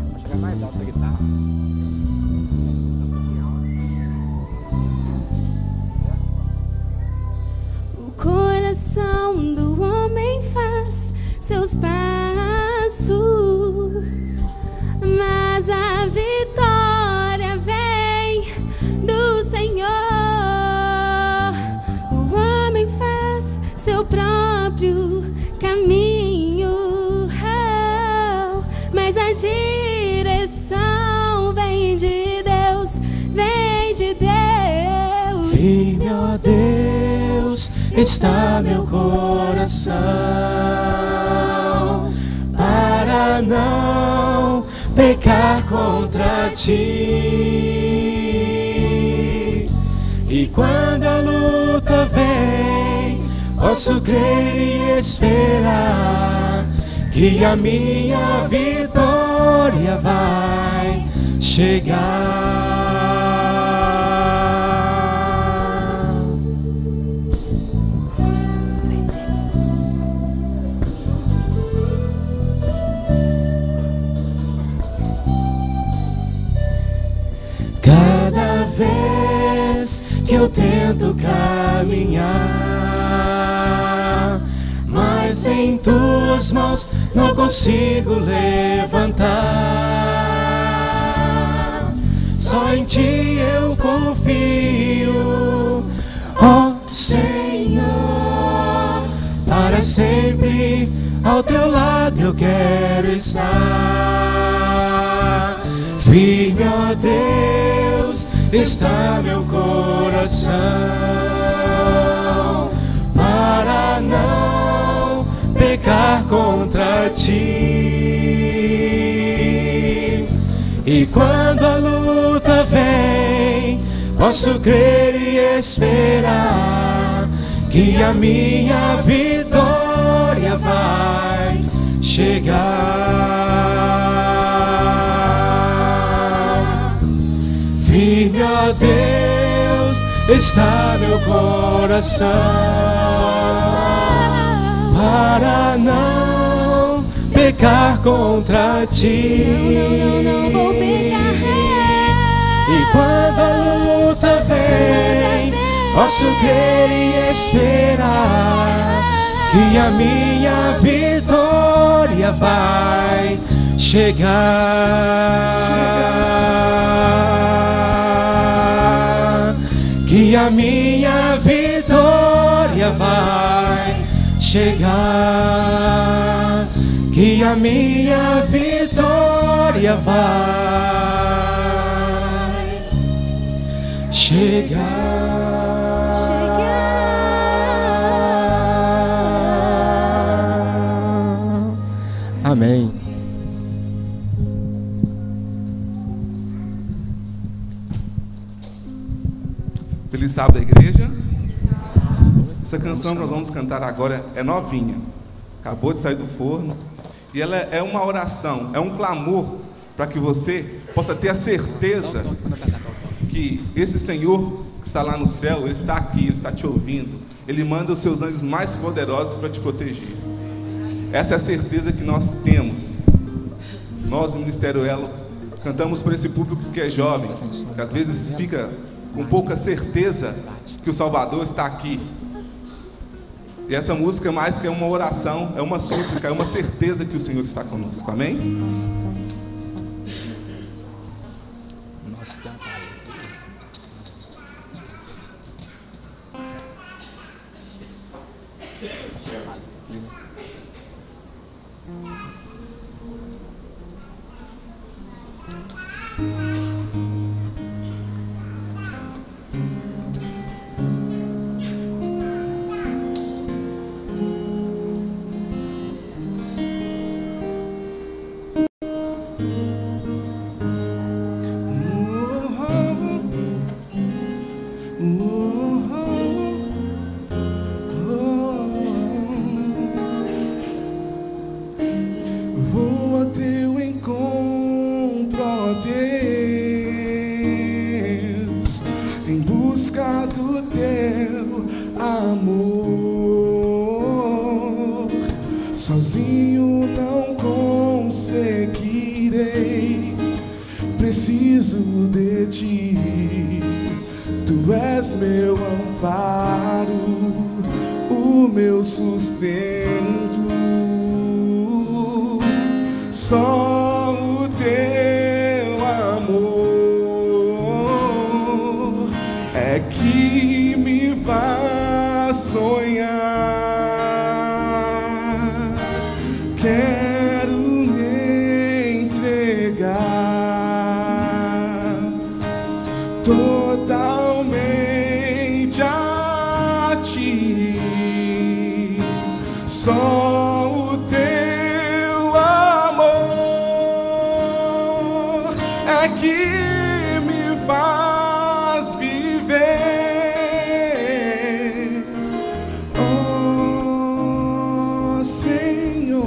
Vou chegar mais alto essa guitarra. O coração do homem faz seus passos, mas a vitória vem do Senhor. O homem faz seu próprio caminho, mas a direção vem de Deus, vem de Deus. Firme, ó Deus, está meu coração, para não pecar contra ti. E quando a luta vem, posso crer e esperar que a minha vitória vai chegar. Cada vez que eu tento caminhar, mas em tuas mãos não consigo levantar. Só em ti eu confio, ó Senhor. Para sempre ao teu lado eu quero estar. Firme, ó Deus, está meu coração, para não pecar contra ti. E quando a luta vem, posso crer e esperar que a minha vitória vai chegar. Firme, ó Deus, está meu coração, para não pecar contra ti. Não vou pecar. E quando a luta vem, posso crer e esperar que a minha vitória vai chegar. Que a minha vitória vai chegar. Que a minha vitória vai chegar. Amém. Feliz sábado, igreja. Essa canção que nós vamos cantar agora é novinha, acabou de sair do forno, e ela é uma oração, é um clamor para que você possa ter a certeza que esse Senhor que está lá no céu, Ele está aqui, Ele está te ouvindo, Ele manda os seus anjos mais poderosos para te proteger. Essa é a certeza que nós temos. Nós, o Ministério Elo, cantamos para esse público que é jovem, que às vezes fica com pouca certeza que o Salvador está aqui. E essa música, mais que é uma oração, é uma súplica, é uma certeza que o Senhor está conosco. Amém? Vou ao teu encontro, ó Deus. preciso de ti. Tu és meu amparo, o meu sustento. Só o teu amor é que me faz sonhar. Quero me entregar totalmente a ti. Só o teu amor é que me faz viver. Oh Senhor,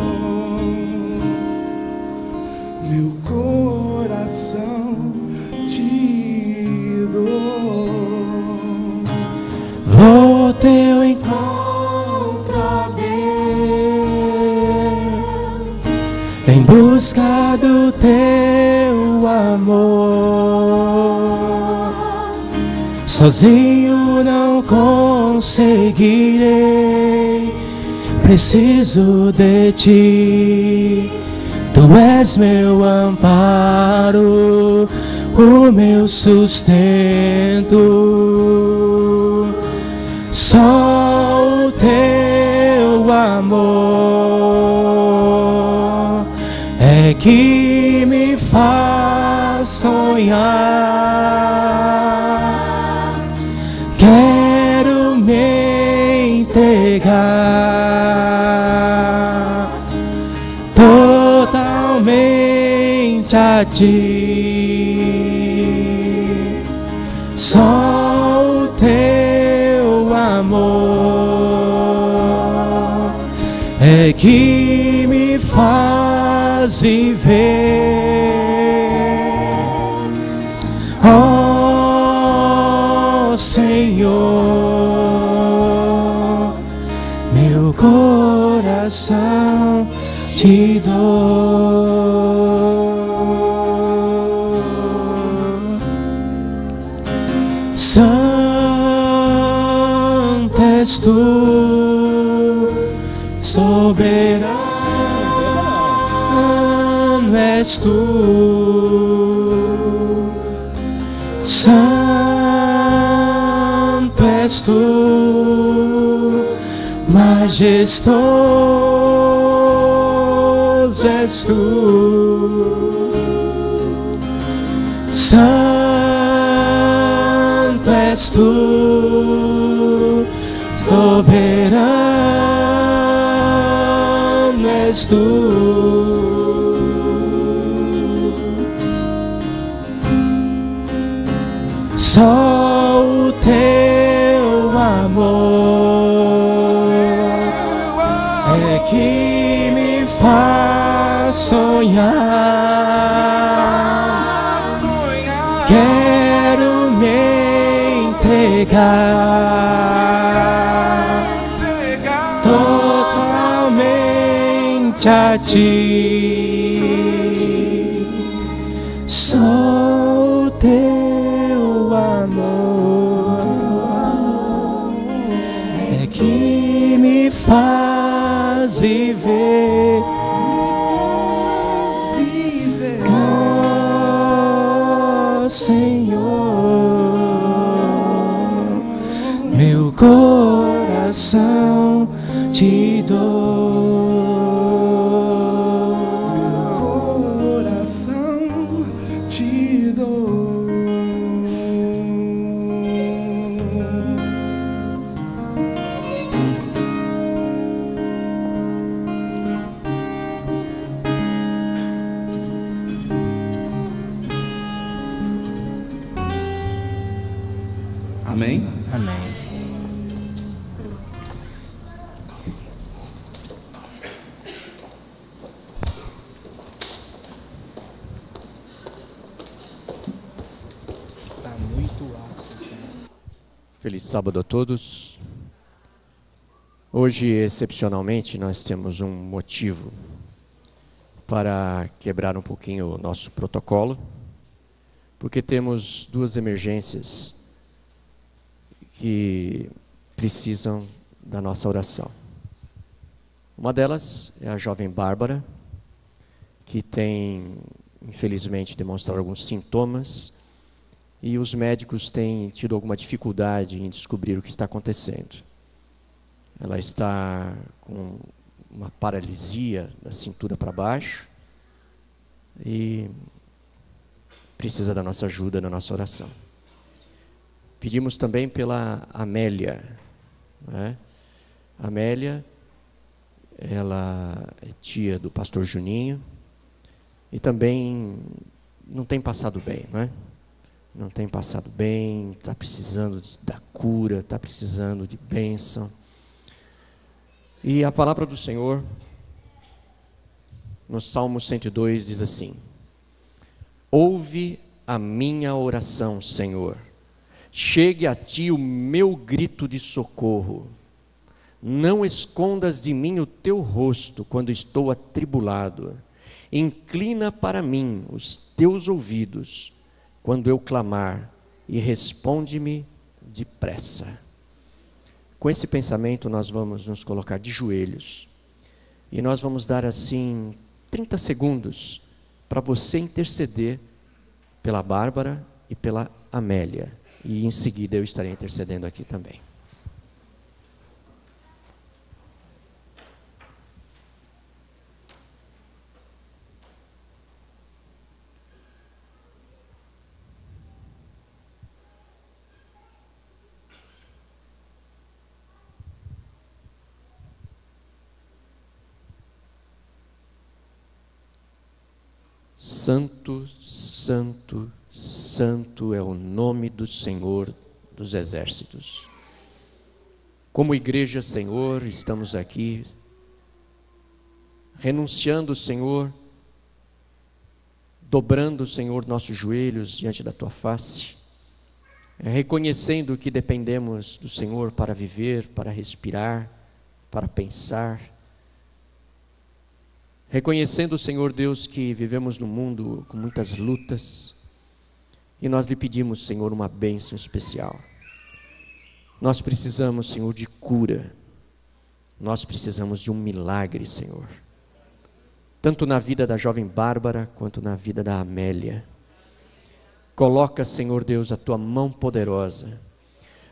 meu coração te dou. Vou teu encontro, ó Deus, em busca do teu amor. Sozinho não conseguirei, preciso de ti. Tu és meu amparo, o meu sustento. Só o teu amor é que me faz sonhar. Quero me entregar totalmente a ti. Só o teu amor é que me faz viver. Oh Senhor, meu coração te dou. Santo és tu, soberano és tu. Santo és tu, majestoso és tu. Santo és tu, soberano és tu. Só o teu amor é que me faz sonhar. Quero me entregar totalmente a ti. Só o teu amor é que me faz viver. Oh Senhor, meu coração te dou. Meu coração te dou. Amém? Amém. Tá muito alto. Feliz sábado a todos. Hoje, excepcionalmente, nós temos um motivo para quebrar um pouquinho o nosso protocolo. porque temos duas emergências que precisam da nossa oração. Uma delas é a jovem Bárbara, que tem, infelizmente, demonstrado alguns sintomas, e os médicos têm tido alguma dificuldade em descobrir o que está acontecendo. Ela está com uma paralisia da cintura para baixo e precisa da nossa ajuda, da nossa oração. Pedimos também pela Amélia, né? Amélia, ela é tia do pastor Juninho e também não tem passado bem, né? Não tem passado bem, está precisando da cura, está precisando de bênção. E a palavra do Senhor, no Salmo 102, diz assim: ouve a minha oração, Senhor. Chegue a ti o meu grito de socorro. Não escondas de mim o teu rosto quando estou atribulado. Inclina para mim os teus ouvidos quando eu clamar e responde-me depressa. Com esse pensamento nós vamos nos colocar de joelhos e nós vamos dar assim 30 segundos para você interceder pela Bárbara e pela Amélia. E em seguida eu estarei intercedendo aqui também. Santo, santo, santo é o nome do Senhor dos exércitos. Como igreja, Senhor, estamos aqui renunciando, Senhor, dobrando, Senhor, nossos joelhos diante da Tua face, reconhecendo que dependemos do Senhor para viver, para respirar, para pensar, reconhecendo, Senhor Deus, que vivemos num mundo com muitas lutas, e nós lhe pedimos, Senhor, uma bênção especial. Nós precisamos, Senhor, de cura, nós precisamos de um milagre, Senhor, tanto na vida da jovem Bárbara, quanto na vida da Amélia. Coloca, Senhor Deus, a Tua mão poderosa,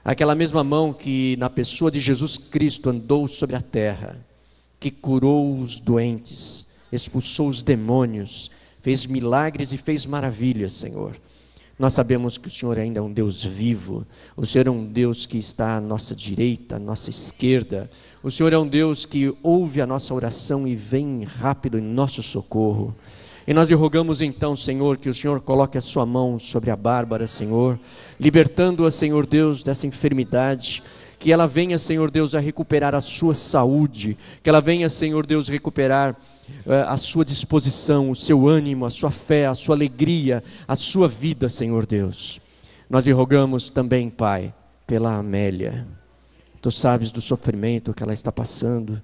aquela mesma mão que na pessoa de Jesus Cristo andou sobre a terra, que curou os doentes, expulsou os demônios, fez milagres e fez maravilhas, Senhor. Nós sabemos que o Senhor ainda é um Deus vivo, o Senhor é um Deus que está à nossa direita, à nossa esquerda, o Senhor é um Deus que ouve a nossa oração e vem rápido em nosso socorro. E nós lhe rogamos então, Senhor, que o Senhor coloque a sua mão sobre a Bárbara, Senhor, libertando-a, Senhor Deus, dessa enfermidade, que ela venha, Senhor Deus, a recuperar a sua saúde, que ela venha, Senhor Deus, recuperar a sua disposição, o seu ânimo, a sua fé, a sua alegria, a sua vida, Senhor Deus. Nós lhe rogamos também, Pai, pela Amélia. Tu sabes do sofrimento que ela está passando,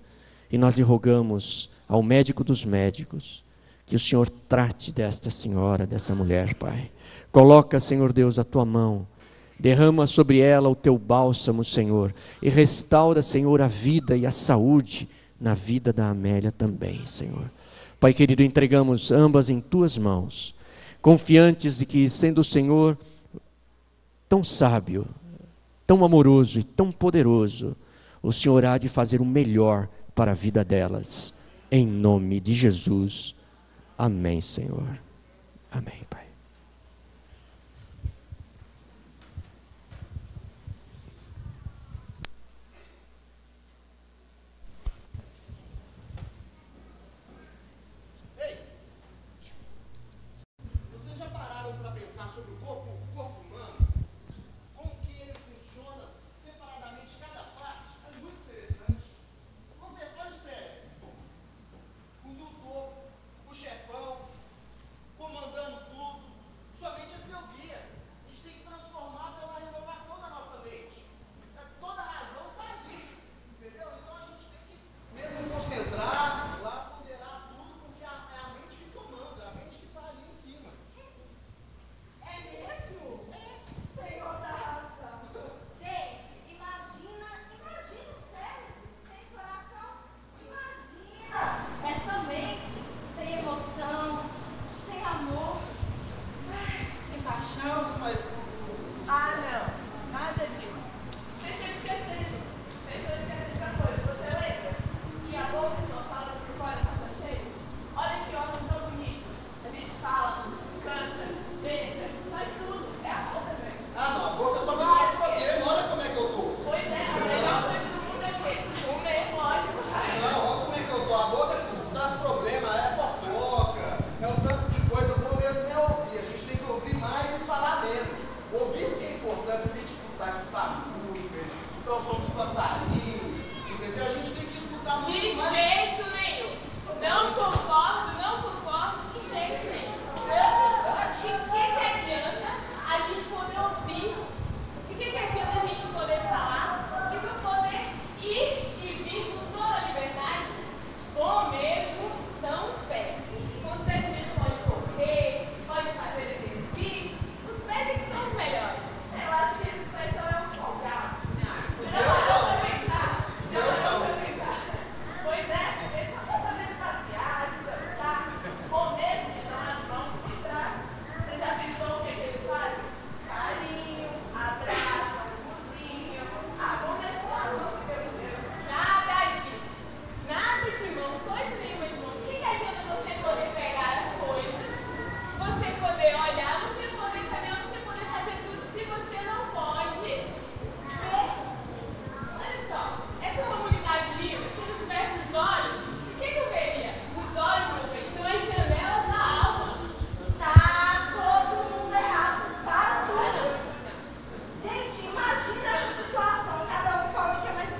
e nós lhe rogamos ao médico dos médicos, que o Senhor trate desta senhora, dessa mulher, Pai. Coloca, Senhor Deus, a Tua mão, derrama sobre ela o Teu bálsamo, Senhor, e restaura, Senhor, a vida e a saúde na vida da Amélia também, Senhor. Pai querido, entregamos ambas em Tuas mãos, confiantes de que, sendo o Senhor tão sábio, tão amoroso e tão poderoso, o Senhor há de fazer o melhor para a vida delas, em nome de Jesus. Amém, Senhor. Amém, Pai. Chefão, comandando tudo. mais e falar menos. Ouvir que é importante, você tem que escutar música, escutar o som dos passarinhos, entendeu? A gente tem que escutar muito De mais. jeito nenhum. Não concordo, de jeito nenhum. De que adianta a gente poder ouvir? De que adianta a gente poder falar? E não poder ir e vir com toda a liberdade? Bom mesmo são os pés. Com os pés a gente pode correr, pode fazer exercícios. Os pés é que são os melhores. Eu acho que esses pés são folgados. Pois é, eles só estão fazendo passeata, tá? Ou mesmo que são as mãos de trás. Você já pensou o que eles fazem? Carinho, abraço, cozinha. Vamos ver lá, meu Deus. Nada disso. Nada de mão, coisa nenhuma de mão. De que adianta você poder pegar as coisas, você poder olhar, você poder caminhar, você poder fazer tudo, se você não pode ver? Olha só, essa comunidade linda, se não tivesse os olhos, o que eu veria? Os olhos, meu bem, são as janelas da alma. Tá todo mundo errado. Para tudo. Gente, imagina essa situação. Cada um falando que é mais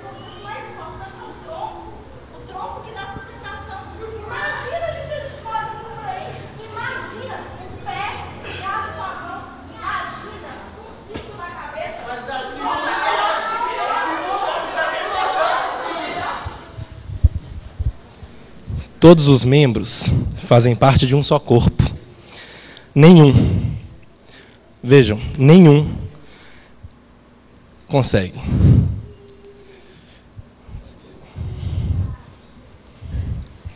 importante é o tronco que dá sustentação. Imagina, gente, eles podem ir por aí. Imagina um pé ligado com a mão. Imagina um cinto na cabeça. Mas assim não somos a mesma coisa. Todos os membros fazem parte de um só corpo. Nenhum, vejam, nenhum consegue.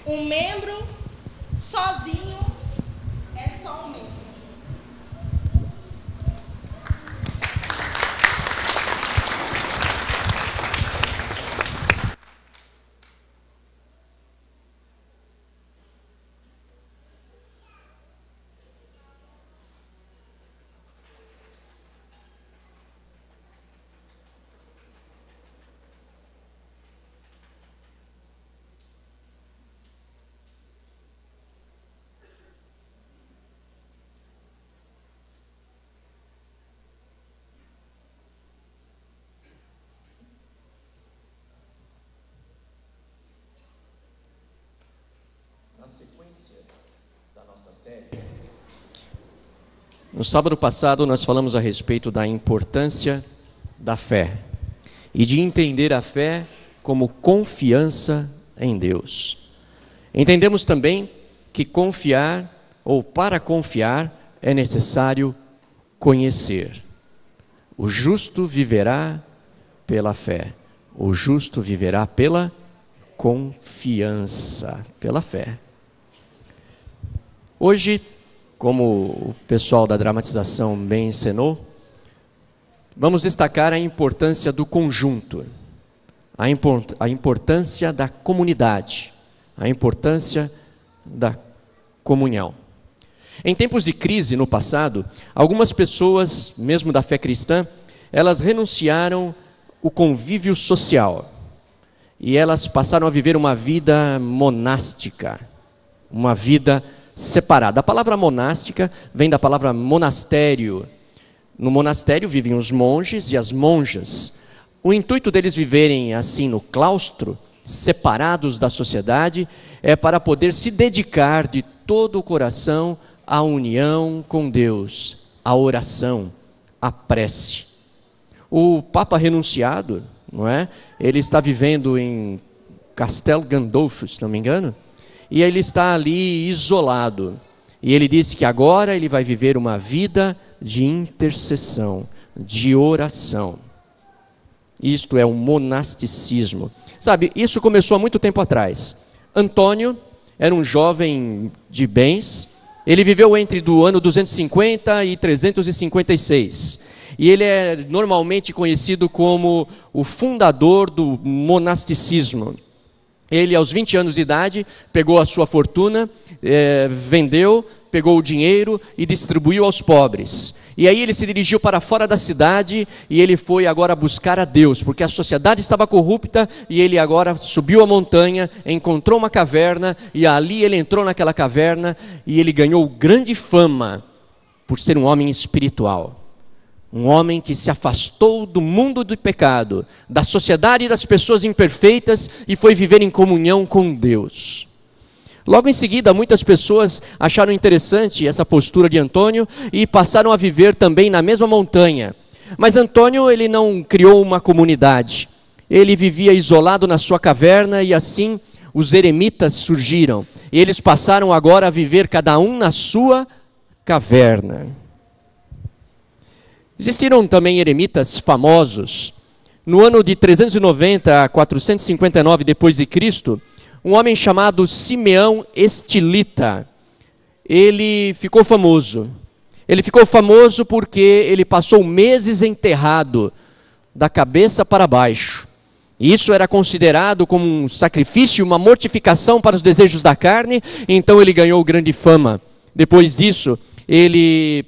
Um membro sozinho é só um membro. No sábado passado, nós falamos a respeito da importância da fé e de entender a fé como confiança em Deus. Entendemos também que confiar, ou para confiar, é necessário conhecer. O justo viverá pela fé. O justo viverá pela confiança, pela fé. Hoje, como o pessoal da dramatização bem ensinou, vamos destacar a importância do conjunto, a importância da comunidade, a importância da comunhão. Em tempos de crise no passado, algumas pessoas, mesmo da fé cristã, elas renunciaram o convívio social e elas passaram a viver uma vida monástica, uma vida separada. A palavra monástica vem da palavra monastério. No monastério vivem os monges e as monjas. O intuito deles viverem assim no claustro, separados da sociedade, é para poder se dedicar de todo o coração à união com Deus, à oração, à prece. O Papa renunciado, não é? Ele está vivendo em Castel Gandolfo, se não me engano, e ele está ali isolado. E ele disse que agora ele vai viver uma vida de intercessão, de oração. Isto é um monasticismo. Sabe, isso começou há muito tempo atrás. Antônio era um jovem de bens. Ele viveu entre do ano 250 e 356. E ele é normalmente conhecido como o fundador do monasticismo. Ele, aos 20 anos de idade, pegou a sua fortuna, vendeu, pegou o dinheiro e distribuiu aos pobres. E aí ele se dirigiu para fora da cidade e ele foi agora buscar a Deus, porque a sociedade estava corrupta e ele agora subiu a montanha, encontrou uma caverna e ali ele entrou naquela caverna e ele ganhou grande fama por ser um homem espiritual. Um homem que se afastou do mundo do pecado, da sociedade e das pessoas imperfeitas e foi viver em comunhão com Deus. Logo em seguida, muitas pessoas acharam interessante essa postura de Antônio e passaram a viver também na mesma montanha. Mas Antônio, ele não criou uma comunidade. Ele vivia isolado na sua caverna e assim os eremitas surgiram. E eles passaram agora a viver cada um na sua caverna. Existiram também eremitas famosos. No ano de 390 a 459 depois de Cristo, um homem chamado Simeão Estilita, ele ficou famoso. Ele ficou famoso porque ele passou meses enterrado, da cabeça para baixo. E isso era considerado como um sacrifício, uma mortificação para os desejos da carne, então ele ganhou grande fama. Depois disso, ele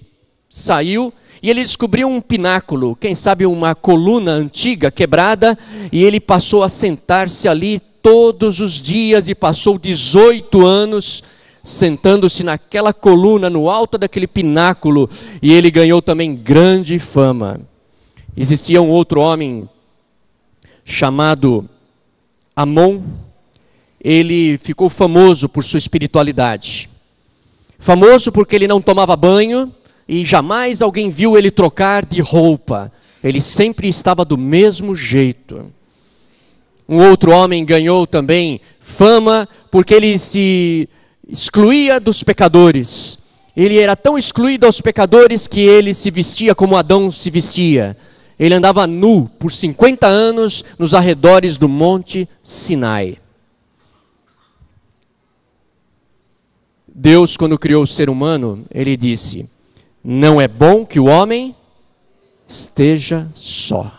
saiu e ele descobriu um pináculo, quem sabe uma coluna antiga, quebrada, e ele passou a sentar-se ali todos os dias e passou 18 anos sentando-se naquela coluna, no alto daquele pináculo, e ele ganhou também grande fama. Existia um outro homem chamado Amon, ele ficou famoso por sua espiritualidade. Famoso porque ele não tomava banho, e jamais alguém viu ele trocar de roupa. Ele sempre estava do mesmo jeito. Um outro homem ganhou também fama porque ele se excluía dos pecadores. Ele era tão excluído aos pecadores que ele se vestia como Adão se vestia. Ele andava nu por 50 anos nos arredores do Monte Sinai. Deus, quando criou o ser humano, ele disse: não é bom que o homem esteja só.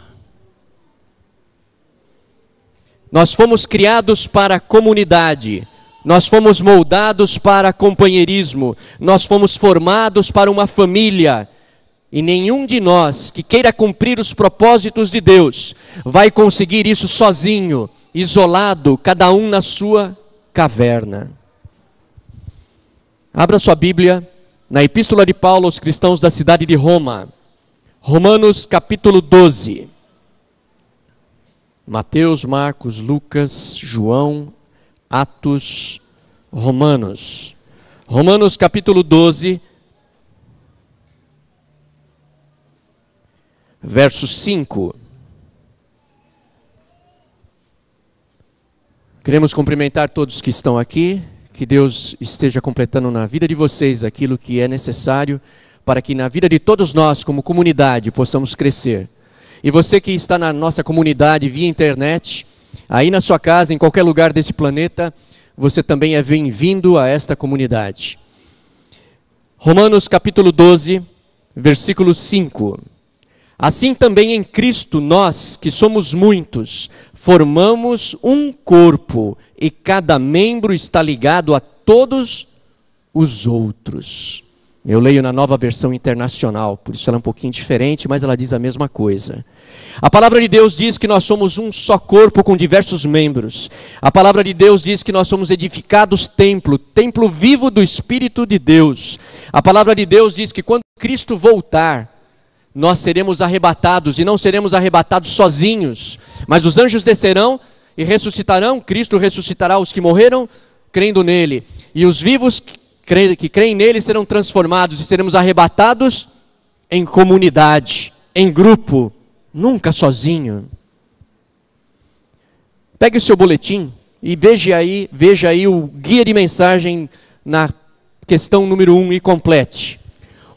Nós fomos criados para a comunidade, nós fomos moldados para companheirismo, nós fomos formados para uma família, e nenhum de nós que queira cumprir os propósitos de Deus vai conseguir isso sozinho, isolado, cada um na sua caverna. Abra sua Bíblia na Epístola de Paulo aos cristãos da cidade de Roma, Romanos capítulo 12. Mateus, Marcos, Lucas, João, Atos, Romanos. Romanos capítulo 12, verso 5. Queremos cumprimentar todos que estão aqui. Que Deus esteja completando na vida de vocês aquilo que é necessário para que na vida de todos nós, como comunidade, possamos crescer. E você que está na nossa comunidade via internet, aí na sua casa, em qualquer lugar desse planeta, você também é bem-vindo a esta comunidade. Romanos capítulo 12, versículo 5. Assim também em Cristo nós, que somos muitos, formamos um corpo e cada membro está ligado a todos os outros. Eu leio na Nova Versão Internacional, por isso ela é um pouquinho diferente, mas ela diz a mesma coisa. A palavra de Deus diz que nós somos um só corpo com diversos membros. A palavra de Deus diz que nós somos edificados templo vivo do Espírito de Deus. A palavra de Deus diz que quando Cristo voltar, nós seremos arrebatados, e não seremos arrebatados sozinhos, mas os anjos descerão e ressuscitarão. Cristo ressuscitará os que morreram crendo nele, e os vivos que creem nele serão transformados, e seremos arrebatados em comunidade, em grupo, nunca sozinho. Pegue o seu boletim e veja aí o guia de mensagem na questão número 1 e complete.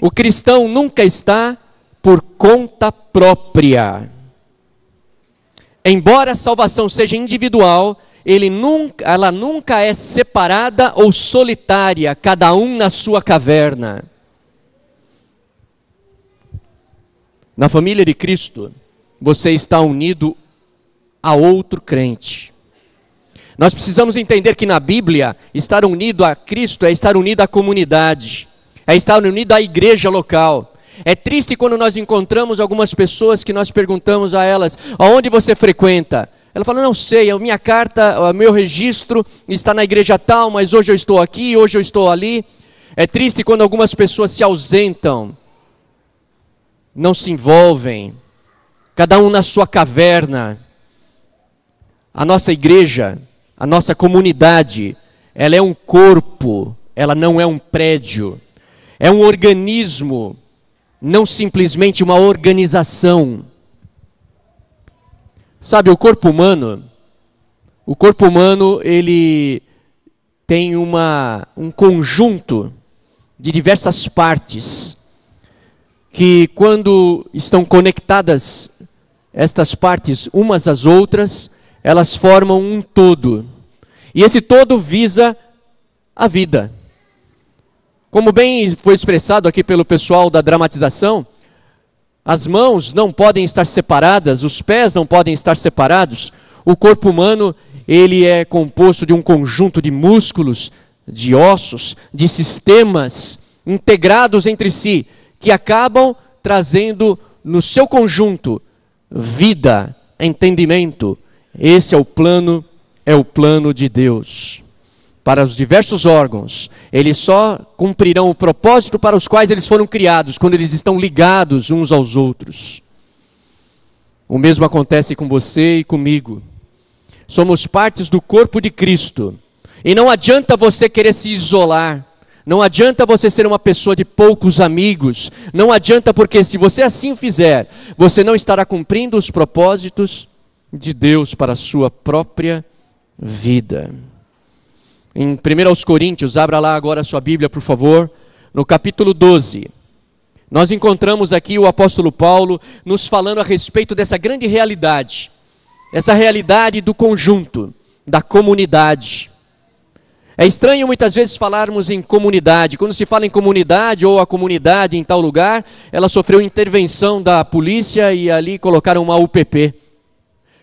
O cristão nunca está por conta própria. Embora a salvação seja individual, ela nunca é separada ou solitária, cada um na sua caverna. Na família de Cristo, você está unido a outro crente. Nós precisamos entender que na Bíblia, estar unido a Cristo é estar unido à comunidade, é estar unido à igreja local. É triste quando nós encontramos algumas pessoas que nós perguntamos a elas: aonde você frequenta? Ela fala: não sei, a minha carta, o meu registro está na igreja tal, mas hoje eu estou aqui, hoje eu estou ali. É triste quando algumas pessoas se ausentam, não se envolvem, cada um na sua caverna. A nossa igreja, a nossa comunidade, ela é um corpo, ela não é um prédio. É um organismo, não simplesmente uma organização. Sabe, o corpo humano, ele tem um conjunto de diversas partes, que quando estão conectadas, estas partes umas às outras, elas formam um todo. E esse todo visa a vida. Como bem foi expressado aqui pelo pessoal da dramatização, as mãos não podem estar separadas, os pés não podem estar separados. O corpo humano, ele é composto de um conjunto de músculos, de ossos, de sistemas integrados entre si, que acabam trazendo no seu conjunto vida, entendimento. Esse é o plano de Deus. Para os diversos órgãos, eles só cumprirão o propósito para os quais eles foram criados, quando eles estão ligados uns aos outros. O mesmo acontece com você e comigo. Somos partes do corpo de Cristo. E não adianta você querer se isolar. Não adianta você ser uma pessoa de poucos amigos. Não adianta, porque se você assim fizer, você não estará cumprindo os propósitos de Deus para a sua própria vida. Em 1 Coríntios, abra lá agora a sua Bíblia, por favor, no capítulo 12. Nós encontramos aqui o apóstolo Paulo nos falando a respeito dessa grande realidade. Essa realidade do conjunto, da comunidade. É estranho muitas vezes falarmos em comunidade. Quando se fala em comunidade ou a comunidade em tal lugar, ela sofreu intervenção da polícia e ali colocaram uma UPP.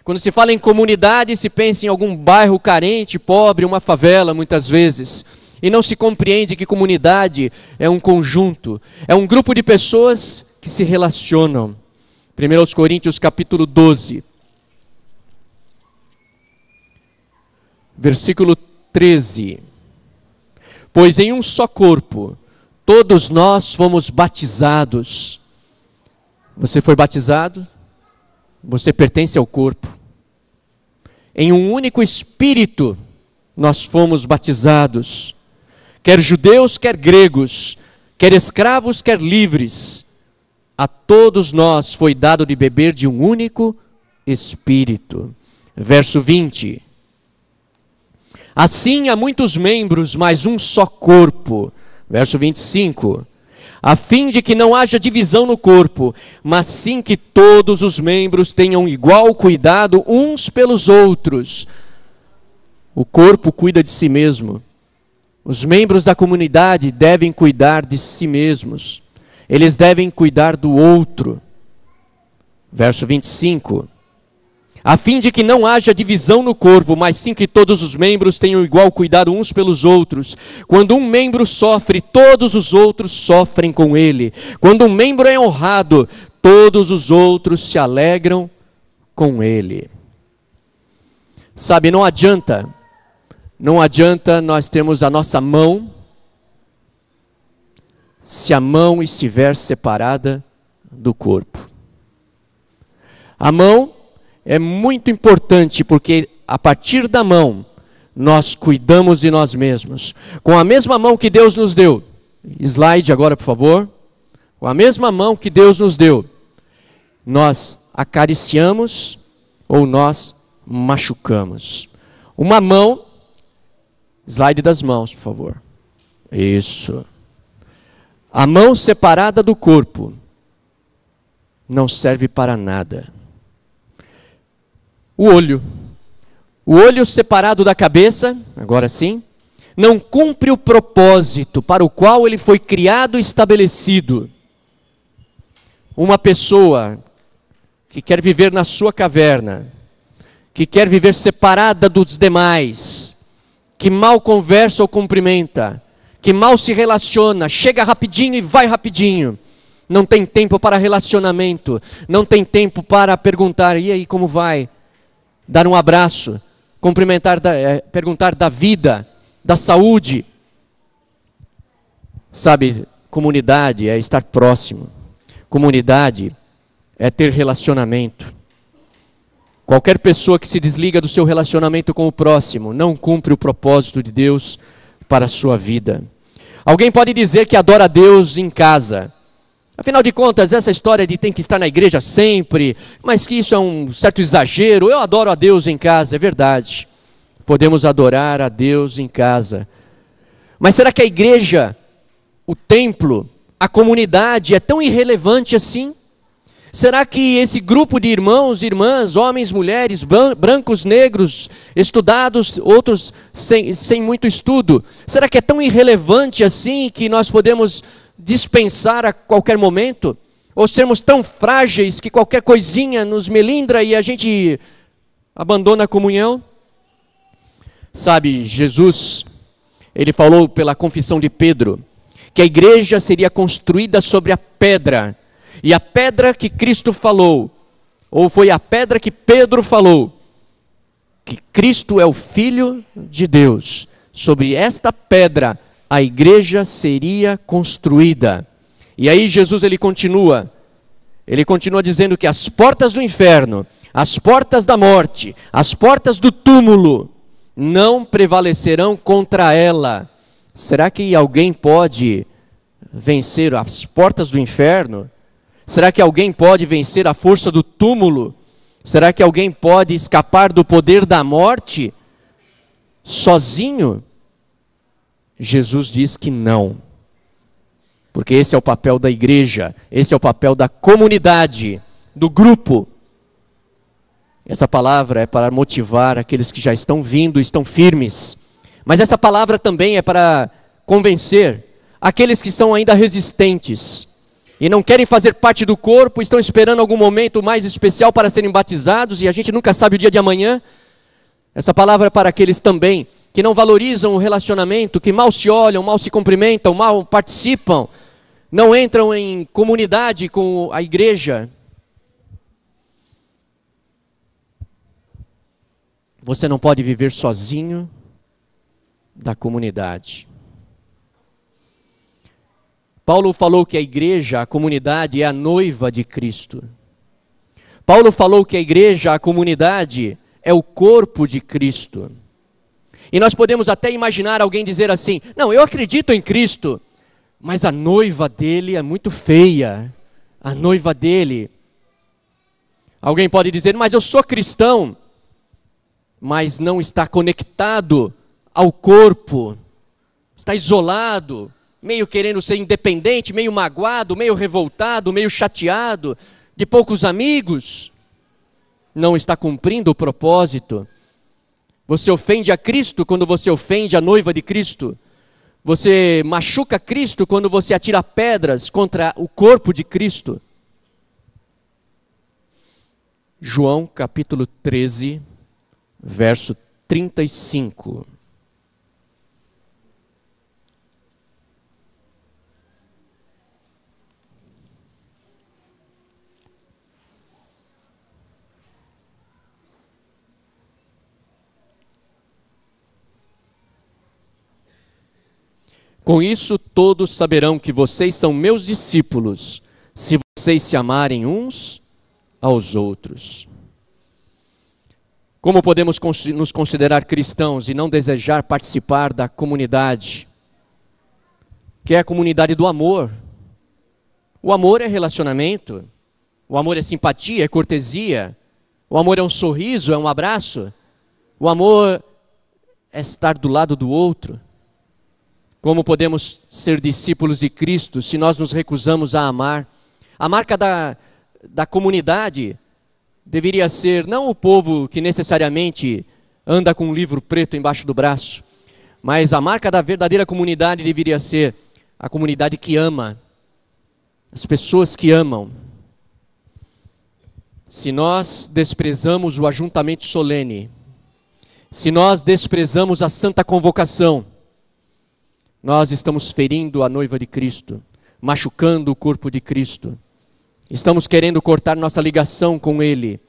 Quando se fala em comunidade, se pensa em algum bairro carente, pobre, uma favela, muitas vezes. E não se compreende que comunidade é um conjunto, é um grupo de pessoas que se relacionam. 1 Coríntios capítulo 12, versículo 13. Pois em um só corpo, todos nós fomos batizados. Você foi batizado? Você pertence ao corpo. Em um único Espírito nós fomos batizados, quer judeus, quer gregos, quer escravos, quer livres. A todos nós foi dado de beber de um único Espírito. Verso 20. Assim há muitos membros, mas um só corpo. Verso 25. A fim de que não haja divisão no corpo, mas sim que todos os membros tenham igual cuidado uns pelos outros. O corpo cuida de si mesmo. Os membros da comunidade devem cuidar de si mesmos. Eles devem cuidar do outro. Verso 25. A fim de que não haja divisão no corpo, mas sim que todos os membros tenham igual cuidado uns pelos outros. Quando um membro sofre, todos os outros sofrem com ele. Quando um membro é honrado, todos os outros se alegram com ele. Sabe, não adianta nós termos a nossa mão, se a mão estiver separada do corpo. A mão é muito importante, porque a partir da mão, nós cuidamos de nós mesmos. Com a mesma mão que Deus nos deu, slide agora por favor, com a mesma mão que Deus nos deu, nós acariciamos ou nós machucamos. Uma mão, slide das mãos por favor, isso. A mão separada do corpo não serve para nada. O olho separado da cabeça, agora sim, não cumpre o propósito para o qual ele foi criado e estabelecido. Uma pessoa que quer viver na sua caverna, que quer viver separada dos demais, que mal conversa ou cumprimenta, que mal se relaciona, chega rapidinho e vai rapidinho, não tem tempo para relacionamento, não tem tempo para perguntar, e aí, como vai? Dar um abraço, cumprimentar, perguntar da vida, da saúde. Sabe, comunidade é estar próximo. Comunidade é ter relacionamento. Qualquer pessoa que se desliga do seu relacionamento com o próximo não cumpre o propósito de Deus para a sua vida. Alguém pode dizer que adora a Deus em casa. Afinal de contas, essa história de tem que estar na igreja sempre, mas que isso é um certo exagero. Eu adoro a Deus em casa, é verdade. Podemos adorar a Deus em casa. Mas será que a igreja, o templo, a comunidade é tão irrelevante assim? Será que esse grupo de irmãos, irmãs, homens, mulheres, brancos, negros, estudados, outros sem muito estudo, será que é tão irrelevante assim que nós podemos dispensar a qualquer momento? Ou sermos tão frágeis que qualquer coisinha nos melindra e a gente abandona a comunhão? Sabe, Jesus, ele falou pela confissão de Pedro, que a igreja seria construída sobre a pedra. E a pedra que Cristo falou, ou foi a pedra que Pedro falou, que Cristo é o Filho de Deus. Sobre esta pedra a igreja seria construída. E aí Jesus ele continua dizendo que as portas do inferno, as portas da morte, as portas do túmulo não prevalecerão contra ela. Será que alguém pode vencer as portas do inferno? Será que alguém pode vencer a força do túmulo? Será que alguém pode escapar do poder da morte sozinho? Jesus diz que não. Porque esse é o papel da igreja, esse é o papel da comunidade, do grupo. Essa palavra é para motivar aqueles que já estão vindo, estão firmes. Mas essa palavra também é para convencer aqueles que são ainda resistentes e não querem fazer parte do corpo, estão esperando algum momento mais especial para serem batizados e a gente nunca sabe o dia de amanhã. Essa palavra é para aqueles também que não valorizam o relacionamento, que mal se olham, mal se cumprimentam, mal participam, não entram em comunidade com a igreja. Você não pode viver sozinho da comunidade. Paulo falou que a igreja, a comunidade, é a noiva de Cristo. Paulo falou que a igreja, a comunidade, é o corpo de Cristo. E nós podemos até imaginar alguém dizer assim, não, eu acredito em Cristo, mas a noiva dele é muito feia. A noiva dele. Alguém pode dizer, mas eu sou cristão, mas não está conectado ao corpo, está isolado, meio querendo ser independente, meio magoado, meio revoltado, meio chateado, de poucos amigos, não está cumprindo o propósito. Você ofende a Cristo quando você ofende a noiva de Cristo. Você machuca Cristo quando você atira pedras contra o corpo de Cristo. João capítulo 13, verso 35. Com isso todos saberão que vocês são meus discípulos, se vocês se amarem uns aos outros. Como podemos nos considerar cristãos e não desejar participar da comunidade, que é a comunidade do amor? O amor é relacionamento, o amor é simpatia, é cortesia, o amor é um sorriso, é um abraço, o amor é estar do lado do outro. Como podemos ser discípulos de Cristo se nós nos recusamos a amar? A marca da comunidade deveria ser não o povo que necessariamente anda com um livro preto embaixo do braço, mas a marca da verdadeira comunidade deveria ser a comunidade que ama, as pessoas que amam. Se nós desprezamos o ajuntamento solene, se nós desprezamos a santa convocação, nós estamos ferindo a noiva de Cristo, machucando o corpo de Cristo. Estamos querendo cortar nossa ligação com Ele.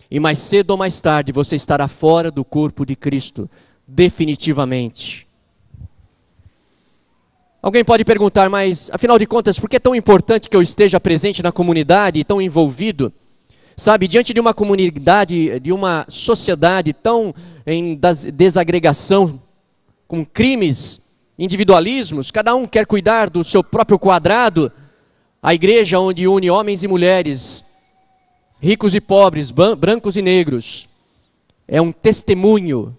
E mais cedo ou mais tarde você estará fora do corpo de Cristo, definitivamente. Alguém pode perguntar, mas afinal de contas, por que é tão importante que eu esteja presente na comunidade e tão envolvido? Sabe, diante de uma comunidade, de uma sociedade tão em desagregação, com crimes, individualismos, cada um quer cuidar do seu próprio quadrado, a igreja onde une homens e mulheres, ricos e pobres, brancos e negros, é um testemunho.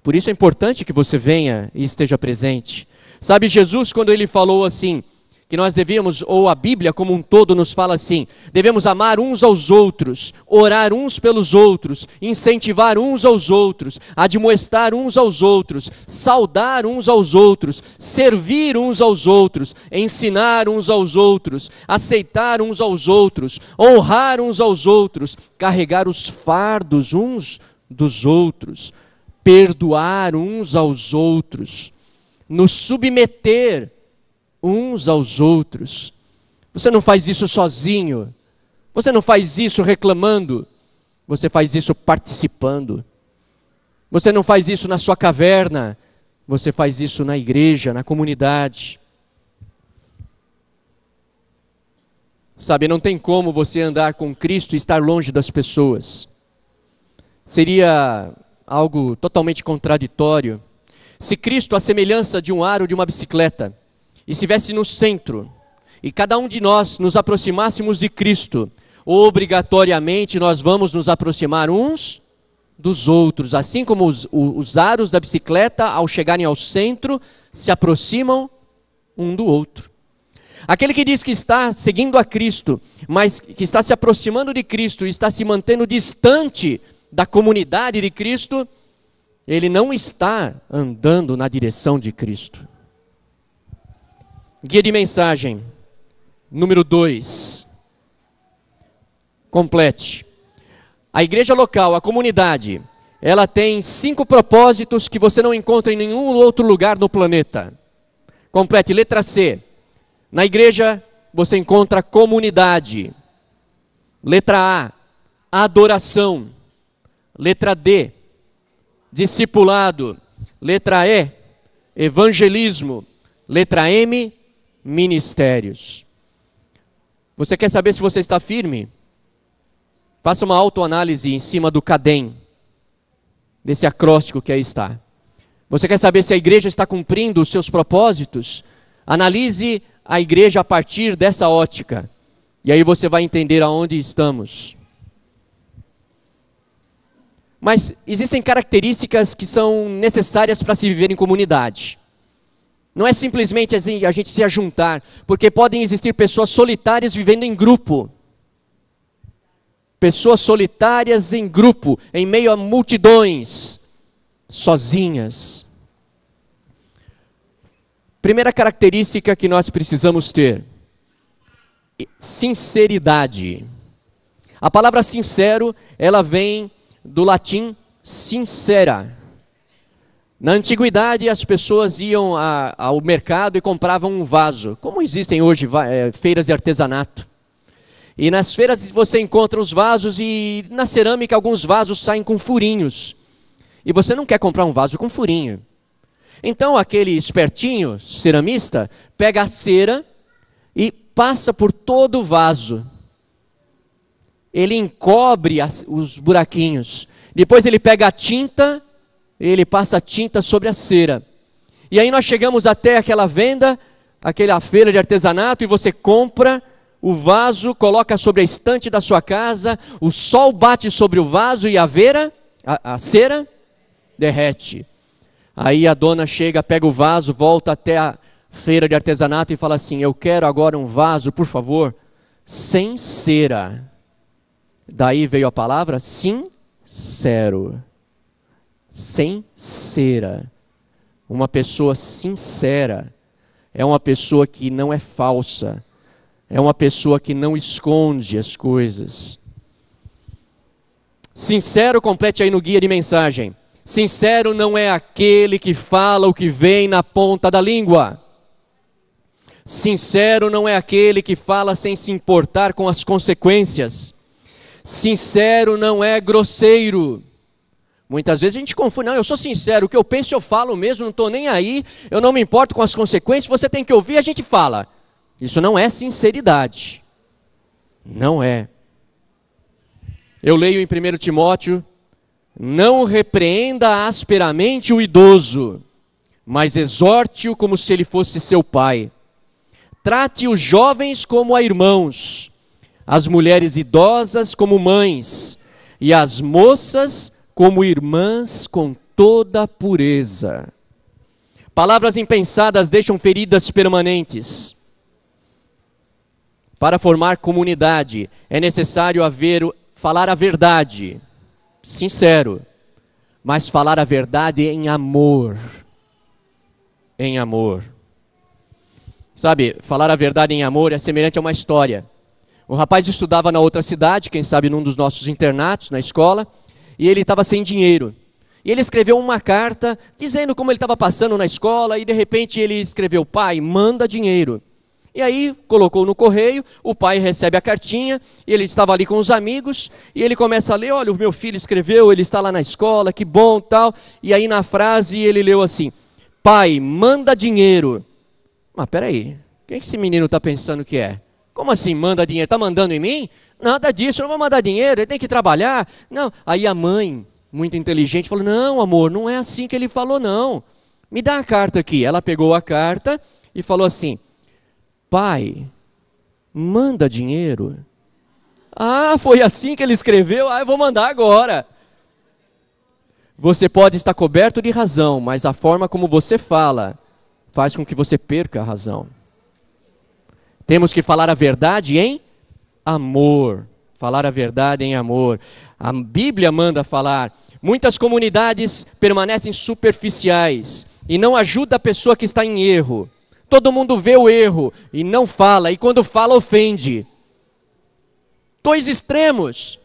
Por isso é importante que você venha e esteja presente. Sabe, Jesus, quando ele falou assim, que nós devemos, ou a Bíblia como um todo nos fala assim, devemos amar uns aos outros, orar uns pelos outros, incentivar uns aos outros, admoestar uns aos outros, saudar uns aos outros, servir uns aos outros, ensinar uns aos outros, aceitar uns aos outros, honrar uns aos outros, carregar os fardos uns dos outros, perdoar uns aos outros, nos submeter uns aos outros. Você não faz isso sozinho, você não faz isso reclamando, você faz isso participando. Você não faz isso na sua caverna, você faz isso na igreja, na comunidade. Sabe, não tem como você andar com Cristo e estar longe das pessoas. Seria algo totalmente contraditório se Cristo, à semelhança de um aro de uma bicicleta, estivesse no centro, e cada um de nós nos aproximássemos de Cristo, obrigatoriamente nós vamos nos aproximar uns dos outros, assim como os aros da bicicleta, ao chegarem ao centro, se aproximam um do outro. Aquele que diz que está seguindo a Cristo, mas que está se aproximando de Cristo e está se mantendo distante da comunidade de Cristo, ele não está andando na direção de Cristo. Guia de mensagem, número 2. Complete. A igreja local, a comunidade, ela tem 5 propósitos que você não encontra em nenhum outro lugar no planeta. Complete. Letra C. Na igreja você encontra comunidade. Letra A, adoração. Letra D, discipulado. Letra E, evangelismo. Letra M, ministérios. Você quer saber se você está firme? Faça uma autoanálise em cima do CADEM, desse acróstico que aí está. Você quer saber se a igreja está cumprindo os seus propósitos? Analise a igreja a partir dessa ótica. E aí você vai entender aonde estamos. Mas existem características que são necessárias para se viver em comunidade. Não é simplesmente assim, a gente se ajuntar, porque podem existir pessoas solitárias vivendo em grupo. Pessoas solitárias em grupo, em meio a multidões, sozinhas. Primeira característica que nós precisamos ter: sinceridade. A palavra sincero, ela vem do latim sincera. Na antiguidade, as pessoas iam ao mercado e compravam um vaso, como existem hoje feiras de artesanato. E nas feiras você encontra os vasos, e na cerâmica alguns vasos saem com furinhos. E você não quer comprar um vaso com furinho. Então aquele espertinho, ceramista, pega a cera e passa por todo o vaso. Ele encobre os buraquinhos. Depois ele pega a tinta, ele passa a tinta sobre a cera. E aí nós chegamos até aquela venda, aquela feira de artesanato, e você compra o vaso, coloca sobre a estante da sua casa, o sol bate sobre o vaso e a cera derrete. Aí a dona chega, pega o vaso, volta até a feira de artesanato e fala assim: eu quero agora um vaso, por favor, sem cera. Daí veio a palavra sincero. Sem cera. Uma pessoa sincera é uma pessoa que não é falsa, é uma pessoa que não esconde as coisas. Sincero, complete aí no guia de mensagem. Sincero não é aquele que fala o que vem na ponta da língua. Sincero não é aquele que fala sem se importar com as consequências. Sincero não é grosseiro. Muitas vezes a gente confunde, não, eu sou sincero, o que eu penso eu falo mesmo, não estou nem aí, eu não me importo com as consequências, você tem que ouvir, a gente fala. Isso não é sinceridade. Não é. Eu leio em 1 Timóteo, não repreenda asperamente o idoso, mas exorte-o como se ele fosse seu pai. Trate os jovens como a irmãos, as mulheres idosas como mães, e as moças como irmãs com toda pureza. Palavras impensadas deixam feridas permanentes. Para formar comunidade, é necessário falar a verdade, sincero, mas falar a verdade em amor. Em amor. Sabe, falar a verdade em amor é semelhante a uma história. O rapaz estudava na outra cidade, quem sabe num dos nossos internatos, na escola, e ele estava sem dinheiro. E ele escreveu uma carta dizendo como ele estava passando na escola, e de repente ele escreveu: pai, manda dinheiro. E aí colocou no correio, o pai recebe a cartinha, e ele estava ali com os amigos, e ele começa a ler: olha, o meu filho escreveu, ele está lá na escola, que bom, tal. E aí na frase ele leu assim: pai, manda dinheiro. Mas peraí, o que esse menino está pensando que é? Como assim manda dinheiro? Está mandando em mim? Nada disso, eu não vou mandar dinheiro, ele tem que trabalhar. Não. Aí a mãe, muito inteligente, falou: não, amor, não é assim que ele falou, não. Me dá a carta aqui. Ela pegou a carta e falou assim: pai, manda dinheiro. Ah, foi assim que ele escreveu? Ah, eu vou mandar agora. Você pode estar coberto de razão, mas a forma como você fala faz com que você perca a razão. Temos que falar a verdade em amor. Falar a verdade em amor. A Bíblia manda falar. Muitas comunidades permanecem superficiais e não ajudam a pessoa que está em erro. Todo mundo vê o erro e não fala, e quando fala ofende. Dois extremos.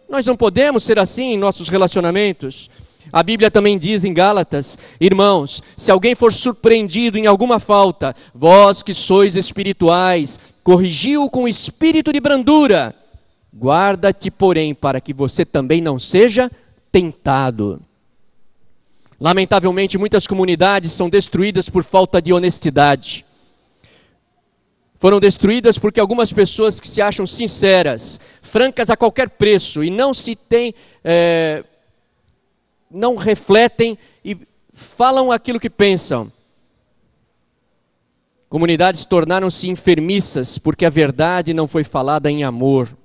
Nós não podemos ser assim em nossos relacionamentos. A Bíblia também diz em Gálatas: irmãos, se alguém for surpreendido em alguma falta, vós que sois espirituais, corrigiu-o com espírito de brandura. Guarda-te, porém, para que você também não seja tentado. Lamentavelmente, muitas comunidades são destruídas por falta de honestidade. Foram destruídas porque algumas pessoas que se acham sinceras, francas a qualquer preço, e não não refletem e falam aquilo que pensam. Comunidades tornaram-se enfermiças porque a verdade não foi falada em amor.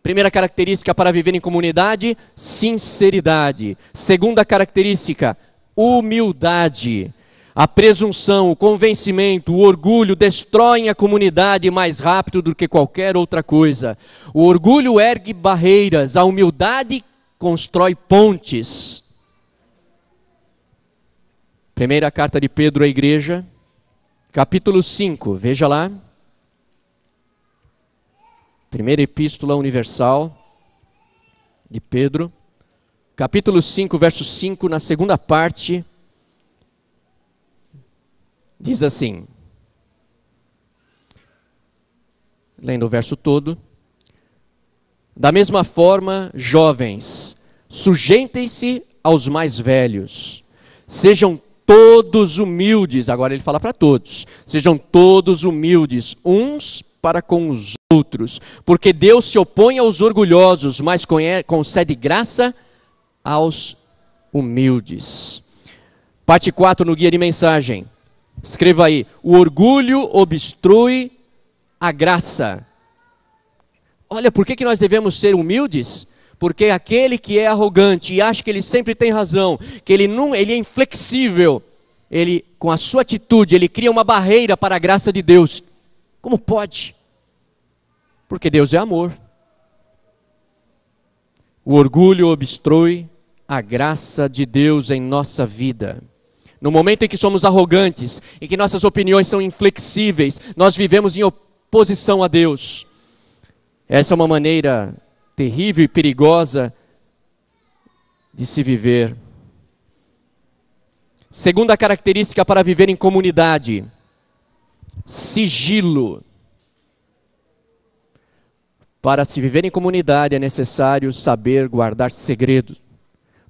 Primeira característica para viver em comunidade: sinceridade. Segunda característica: humildade. A presunção, o convencimento, o orgulho destroem a comunidade mais rápido do que qualquer outra coisa. O orgulho ergue barreiras, a humildade constrói pontes. Primeira carta de Pedro à igreja, capítulo 5, veja lá. Primeira epístola universal de Pedro, capítulo 5, verso 5, na segunda parte, diz assim, lendo o verso todo: da mesma forma, jovens, sujeitem-se aos mais velhos, sejam todos humildes. Agora ele fala para todos: sejam todos humildes uns para com os outros, porque Deus se opõe aos orgulhosos, mas concede graça aos humildes. Parte 4 no guia de mensagem. Escreva aí: o orgulho obstrui a graça. Olha, por que nós devemos ser humildes? Porque aquele que é arrogante e acha que ele sempre tem razão, que ele é inflexível, ele, com a sua atitude, ele cria uma barreira para a graça de Deus. Como pode? Porque Deus é amor. O orgulho obstrui a graça de Deus em nossa vida. No momento em que somos arrogantes, em que nossas opiniões são inflexíveis, nós vivemos em oposição a Deus. Essa é uma maneira terrível e perigosa de se viver. Segunda característica para viver em comunidade: sigilo. Para se viver em comunidade é necessário saber guardar segredos.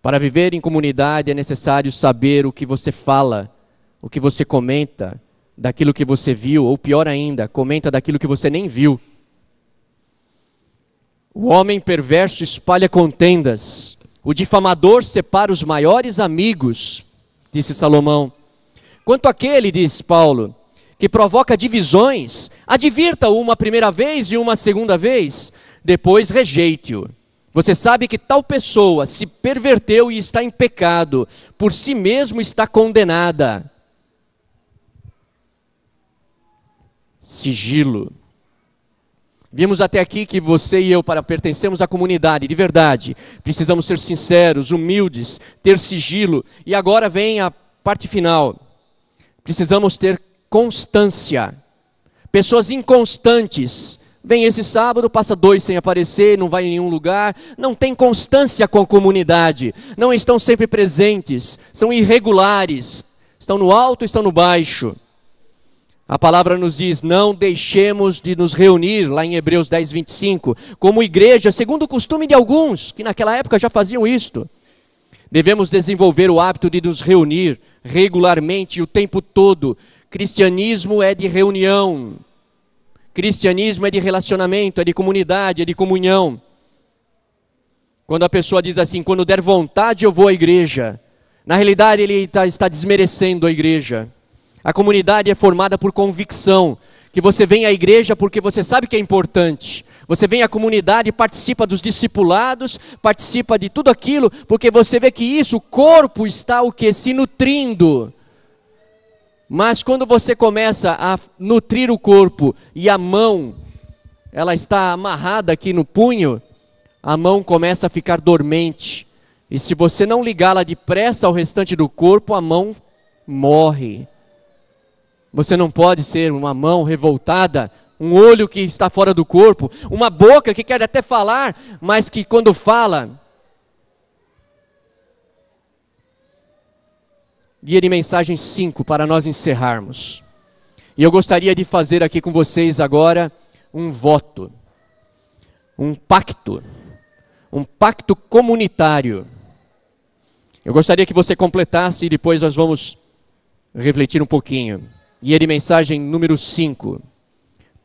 Para viver em comunidade é necessário saber o que você fala, o que você comenta, daquilo que você viu, ou pior ainda, comenta daquilo que você nem viu. O homem perverso espalha contendas, o difamador separa os maiores amigos, disse Salomão. Quanto àquele, diz Paulo, que provoca divisões, advirta-o uma primeira vez e uma segunda vez, depois rejeite-o. Você sabe que tal pessoa se perverteu e está em pecado, por si mesmo está condenada. Sigilo. Vimos até aqui que você e eu, para pertencermos à comunidade de verdade, precisamos ser sinceros, humildes, ter sigilo. E agora vem a parte final. Precisamos ter constância. Pessoas inconstantes. Vem esse sábado, passa 2 sem aparecer, não vai em nenhum lugar, não tem constância com a comunidade, não estão sempre presentes, são irregulares, estão no alto, estão no baixo. A palavra nos diz, não deixemos de nos reunir, lá em Hebreus 10, 25, como igreja, segundo o costume de alguns, que naquela época já faziam isto. Devemos desenvolver o hábito de nos reunir regularmente o tempo todo. Cristianismo é de reunião. Cristianismo é de relacionamento, é de comunidade, é de comunhão. Quando a pessoa diz assim, quando der vontade eu vou à igreja, na realidade ele está desmerecendo a igreja. A comunidade é formada por convicção, que você vem à igreja porque você sabe que é importante. Você vem à comunidade, participa dos discipulados, participa de tudo aquilo, porque você vê que isso, o corpo está o quê? Se nutrindo. Mas quando você começa a nutrir o corpo e a mão, ela está amarrada aqui no punho, a mão começa a ficar dormente. E se você não ligá-la depressa ao restante do corpo, a mão morre. Você não pode ser uma mão revoltada, um olho que está fora do corpo, uma boca que quer até falar, mas que quando fala... Guia de mensagem 5, para nós encerrarmos. E eu gostaria de fazer aqui com vocês agora um voto, um pacto comunitário. Eu gostaria que você completasse e depois nós vamos refletir um pouquinho. Guia de mensagem número 5.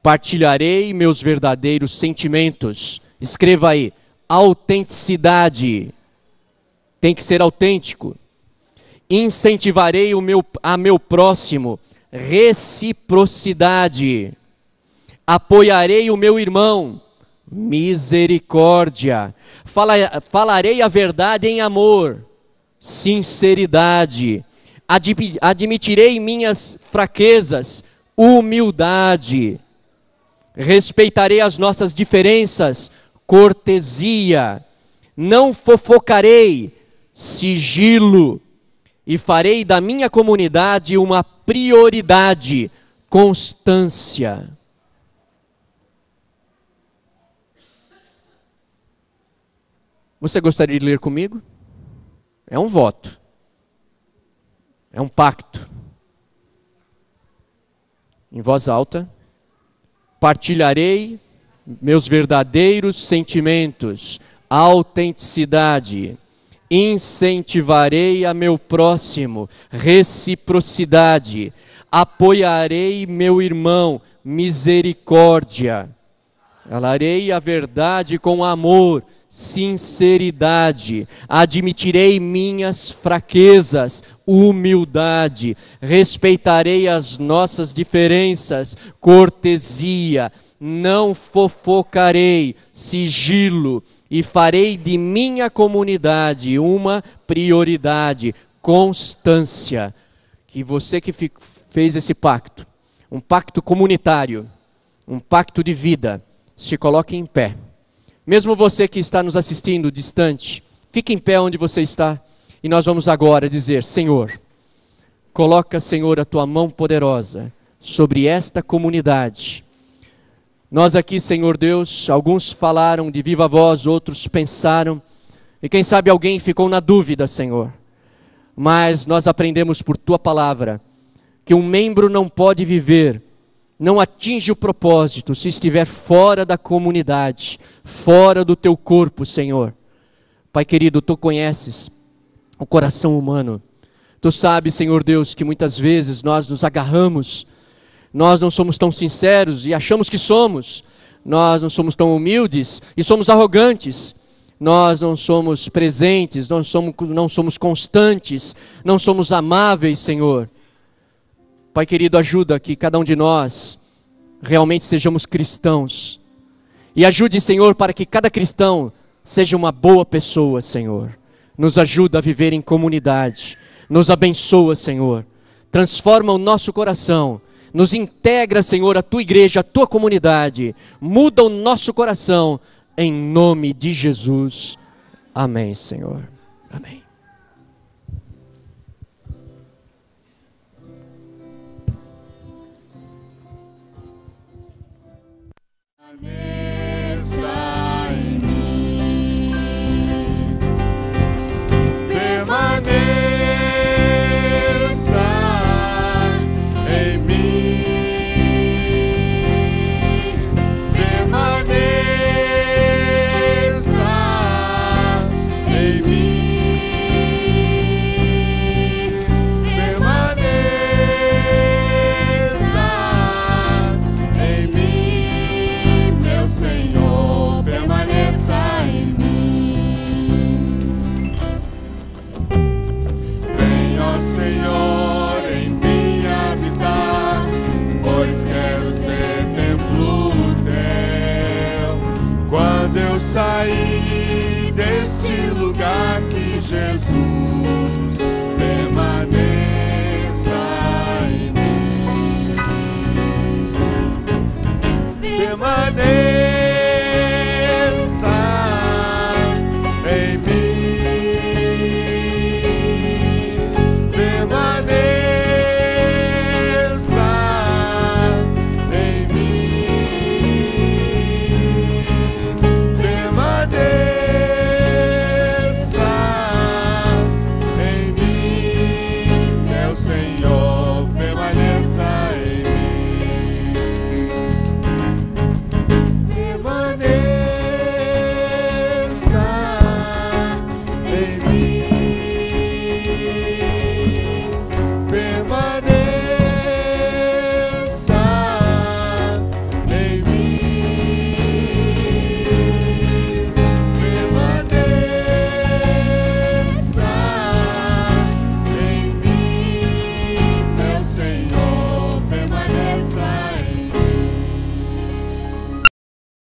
Partilharei meus verdadeiros sentimentos. Escreva aí, autenticidade. Tem que ser autêntico. Incentivarei a meu próximo, reciprocidade. Apoiarei o meu irmão, misericórdia. Falarei a verdade em amor, sinceridade. Admitirei minhas fraquezas, humildade. Respeitarei as nossas diferenças, cortesia. Não fofocarei, sigilo. E farei da minha comunidade uma prioridade, constância. Você gostaria de ler comigo? É um voto. É um pacto. Em voz alta. Partilharei meus verdadeiros sentimentos, autenticidade. Incentivarei a meu próximo, reciprocidade. Apoiarei meu irmão, misericórdia. Falarei a verdade com amor, sinceridade. Admitirei minhas fraquezas, humildade. Respeitarei as nossas diferenças, cortesia. Não fofocarei, sigilo. E farei de minha comunidade uma prioridade, constância. Que você que fez esse pacto, um pacto comunitário, um pacto de vida, se coloque em pé. Mesmo você que está nos assistindo distante, fique em pé onde você está. E nós vamos agora dizer, Senhor, coloca, Senhor, a tua mão poderosa sobre esta comunidade. Nós aqui, Senhor Deus, alguns falaram de viva voz, outros pensaram, e quem sabe alguém ficou na dúvida, Senhor. Mas nós aprendemos por tua palavra, que um membro não pode viver, não atinge o propósito, se estiver fora da comunidade, fora do teu corpo, Senhor. Pai querido, tu conheces o coração humano. Tu sabes, Senhor Deus, que muitas vezes nós nos agarramos, nós não somos tão sinceros e achamos que somos, nós não somos tão humildes e somos arrogantes, nós não somos presentes, não somos constantes, não somos amáveis, Senhor. Pai querido, ajuda que cada um de nós realmente sejamos cristãos. E ajude, Senhor, para que cada cristão seja uma boa pessoa, Senhor. Nos ajuda a viver em comunidade. Nos abençoa, Senhor. Transforma o nosso coração. Nos integra, Senhor, a tua igreja, a tua comunidade. Muda o nosso coração, em nome de Jesus. Amém, Senhor. Amém. Permaneça em mim, permaneça em mim, permaneça em mim, permaneça em mim, meu Senhor, permaneça em mim. Vem, ó Senhor, em mim habitar, pois quero ser templo teu. Quando eu sair deste lugar que Jesus